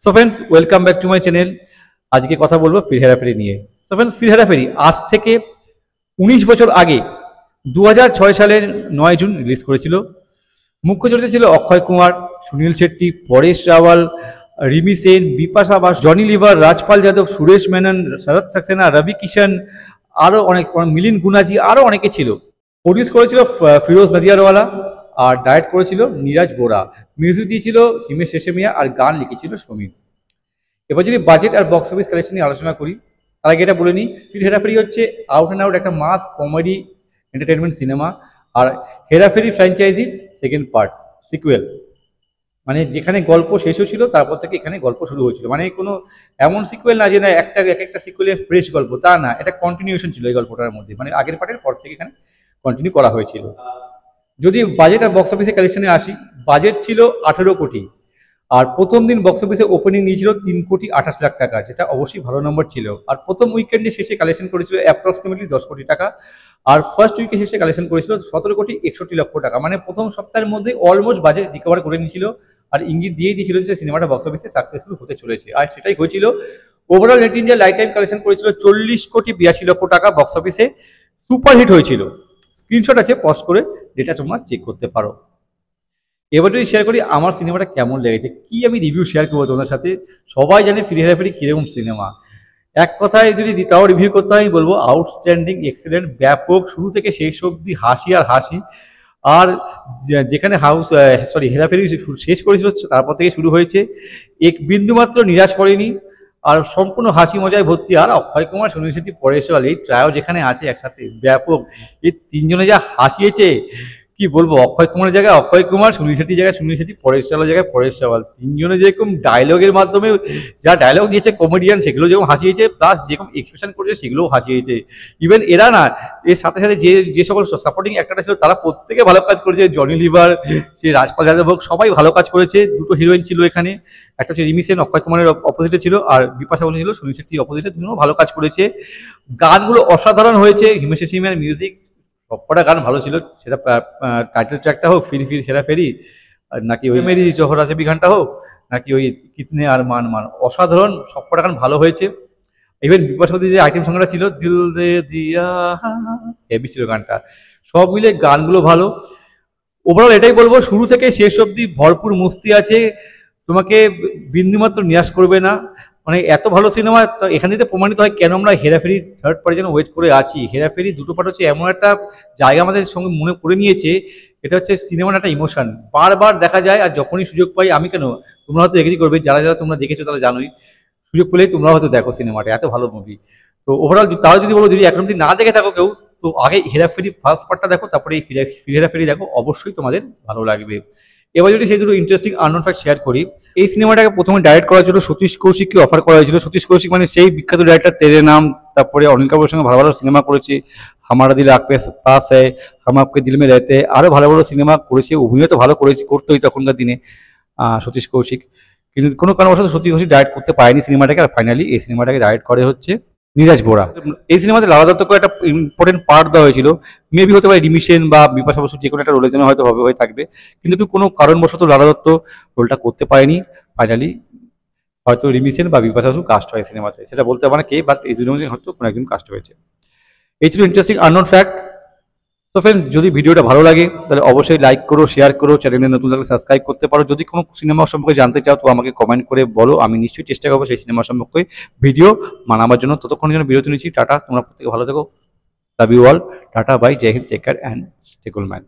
So friends, welcome back to my channel. আজকে কথা বলবো ফির হেরাফেরি নিয়ে। সো ফ্রেন্ডস, ফির হেরাফেরি আজ থেকে 19 বছর আগে 2006 সালের 9 জুন রিলিজ করেছিল। মুখ্য চরিত্রে ছিল অক্ষয় কুমার, সুনীল শেট্টি, পরেশ রাওয়াল, রিমি সেন, বিপাশা বাস, জনি লিভার, রাজপাল যাদব, সুরেশ মেনন, শরৎ সাক্সেনা, রবি কিষান, আরও অনেক, মিলিন্দ গুনাজি, আরও অনেকে ছিল। প্রডিউস করেছিল ফিরোজ নদিয়ারওয়ালা, আর ডাইরেক্ট করেছিল নীরাজ বোরা। মিউজিক দিয়েছিল হিমেশ রেশমিয়া, আর গান লিখেছিল সমীর। এবার যদি বাজেট আর বক্স অফিস কালেকশন নিয়ে আলোচনা করি, তার আগে এটা বলে নিই, ফির হেরাফেরি হচ্ছে আউট অ্যান্ড আউট একটা মাস কমেডি এন্টারটেনমেন্ট সিনেমা। আর হেরাফেরি ফ্র্যাঞ্চাইজির সেকেন্ড পার্ট, সিকুয়েল। মানে যেখানে গল্প শেষ হয়েছিল তারপর থেকে এখানে গল্প শুরু হয়েছিল। মানে কোনো এমন সিকুয়েল না যে না একটা সিকুয়েলের ফ্রেশ গল্প, তা না, এটা কন্টিনিউশন ছিল এই গল্পটার মধ্যে। মানে আগের পার্টের পর থেকে এখানে কন্টিনিউ করা হয়েছিল। যদি বাজেট আর বক্স অফিসে কালেকশনে আসি, বাজেট ছিল 18 কোটি, আর প্রথম দিন বক্স অফিসে ওপেনিং নিয়েছিল 3,28,00,000 টাকা, যেটা অবশ্যই ভালো নম্বর ছিল। আর প্রথম উইকেন্ডে শেষে কালেকশন করেছিল অ্যাপ্রক্সিমেটলি 10 কোটি টাকা, আর ফার্স্ট উইকে শেষে কালেকশন করেছিল 17,61,00,000 টাকা। মানে প্রথম সপ্তাহের মধ্যে অলমোস্ট বাজেট রিকভার করে নিয়েছিল, আর ইঙ্গিত দিয়েই দিয়েছিল যে সিনেমাটা বক্স অফিসে সাকসেসফুল হতে চলেছে, আর সেটাই হয়েছিল। Overall net India life time collection করেছিল 40,82,00,000 টাকা, বক্স অফিসে সুপারহিট হয়েছিল। স্ক্রিনশট আছে, পজ করে ডেটা তোমরা চেক করতে পারো। এবার যদি শেয়ার করি আমার সিনেমাটা কেমন লেগেছে, কি আমি রিভিউ শেয়ার করবো তোমাদের সাথে। সবাই জানে ফির হেরাফেরি কিরকম সিনেমা। এক কথায় যদি তাও রিভিউ করতে হয়, আমি বলবো আউটস্ট্যান্ডিং, এক্সেলেন্ট, ব্যাপক, শুরু থেকে শেষ অবধি হাসি আর হাসি। আর যেখানে হেরাফেরি শেষ করেছিল তারপর থেকে শুরু হয়েছে, এক বিন্দুমাত্র নিরাশ করেনি, আর সম্পূর্ণ হাসি মজায় ভর্তি। আর অক্ষয় কুমার, সুনীল শেট্টি, পরেশ রাওয়াল, এই ট্রায়ও যেখানে আছে একসাথে, ব্যাপক। এই তিনজনে যা হাসিয়েছে কি বলবো। অক্ষয় কুমারের জায়গায় অক্ষয় কুমার, সুনীল শেট্টির জায়গায় সুনীল শেট্টি, পরেশ রাওয়ালের জায়গায় পরেশ রাওয়াল। তিনজনে যেরকম ডায়লগের মাধ্যমে যা ডায়লগ দিয়েছে কমেডিয়ান, সেগুলো যেরকম হাসিয়েছে, প্লাস যেরকম এক্সপ্রেশন করেছে সেগুলোও হাসিয়েছে। ইভেন এরা না, এর সাথে সাথে যে সকল সাপোর্টিং অ্যাক্টররা ছিল তারা প্রত্যেকে ভালো কাজ করেছে। জনি লিভার, সে রাজপাল যাদব হোক, সবাই ভালো কাজ করেছে। দুটো হিরোইন ছিল এখানে, একটা হচ্ছে রিমি সেন অক্ষয় কুমারের অপোজিটে ছিল, আর বিপাশা বসু ছিল সুনীল শেট্টির অপোজিটে। দুজনেও ভালো কাজ করেছে। গানগুলো অসাধারণ হয়েছে। হিমেশ রেশমিয়ার মিউজিক, সবকটা গান ভালো ছিল। সেটা টাইটেল ট্র্যাকটা হোক ফির ফির হেরাফেরি, নাকি ওই মেরি জোহরা সেবি গানটা হোক, নাকি ওই কিতনে আর মান মান, অসাধারণ সবকটা গান ভালো হয়েছে। ইভেন বিপাশা বসুর যে আইটেম সংটা ছিল দিল দে দিয়া, হেভি ছিল গানটা। সব মিলে গানগুলো ভালো। ওভারঅল এটাই বলবো, শুরু থেকে শেষ অবধি ভরপুর মস্তি আছে, তোমাকে বিন্দুমাত্র নিরাশ করবে না। মানে এত ভালো সিনেমা। তো এখান থেকে প্রমাণিত হয় কেন আমরা হেরাফেরি থার্ড পার্টের জন্য ওয়েট করে আছি। হেরাফেরি দুটো পার্ট হচ্ছে এমন একটা জায়গা আমাদের সঙ্গে মনে করে নিয়েছে, এটা হচ্ছে সিনেমার একটা ইমোশন, বারবার দেখা যায়। আর যখনই সুযোগ পাই, আমি কেন, তোমরা হয়তো এগ্রি করবে, যারা যারা তোমরা দেখেছো তারা জানোই, সুযোগ পেলেই তোমরা হয়তো দেখো সিনেমাটা, এত ভালো মুভি। তো ওভারঅল তাও যদি বলো, যদি এখন যদি না দেখে থাকো কেউ, তো আগে হেরাফেরি ফার্স্ট পার্টটা দেখো, তারপরে এই ফির হেরাফেরি দেখো, অবশ্যই তোমাদের ভালো লাগবে। এবার যদি সেই দুটো ইন্টারেস্টিং আননোন ফ্যাক্ট শেয়ার করি, এই সিনেমাটাকে প্রথমে ডাইরেক্ট করার জন্য সতীশ কৌশিককে অফার করা হয়েছিল। সতীশ কৌশিক মানে সেই বিখ্যাত ডাইরেক্টর তেরে নাম, তারপরে অনিল কাপুরের সঙ্গে ভালো ভালো সিনেমা করেছে, হামারা দিল আঁখ পে পাস হ্যায়, হাম আপকে দিল মে রহতে, আরো ভালো ভালো সিনেমা করেছে। অভিনয় তো ভালো করেছে, করতোই তখনকার দিনে সতীশ কৌশিক। কিন্তু কোনো কারণবশত সতীশ কৌশিক ডাইরেক্ট করতে পারেনি সিনেমাটাকে, আর ফাইনালি এই সিনেমাটাকে ডাইরেক্ট করে হচ্ছে নীরাজ বোরা। এই সিনেমাতে লালা দত্তকে একটা ইম্পর্টেন্ট পার্ট দেওয়া হয়েছিল। মেবি হতে পারে রিমি সেন বা বিপাশা বসু, যে কোনো একটা রোলের জন্য হয়তো হয়ে থাকবে, কিন্তু কোনো কারণবশত লালা দত্ত রোলটা করতে পারেনি। ফাইনালি হয়তো রিমি সেন বা বিপাশা বসু কাস্ট হয় সিনেমাতে, সেটা বলতে পারে না কে, বাট এই দুজনের মধ্যে হয়তো কোনো একজন কাস্ট হয়েছে। এই ছিল ইন্টারেস্টিং আননোন ফ্যাক্ট। তো ফ্রেন্ডস, যদি ভিডিওটা ভালো লাগে তাহলে অবশ্যই লাইক করো, শেয়ার করো, চ্যানেলে নতুন থাকলে সাবস্ক্রাইব করতে পারো। যদি কোনো সিনেমা সম্পর্কে জানতে চাও তো আমাকে কমেন্ট করে বলো, আমি নিশ্চয়ই চেষ্টা করবো সেই সিনেমা সম্পর্কে ভিডিও বানাবার জন্য। ততক্ষণের জন্য বিরতি নিচ্ছি। টাটা, তোমরা প্রত্যেকে ভালো থেকো। Love you all. Tata, bye, Jai Hind, take care and stay cool man.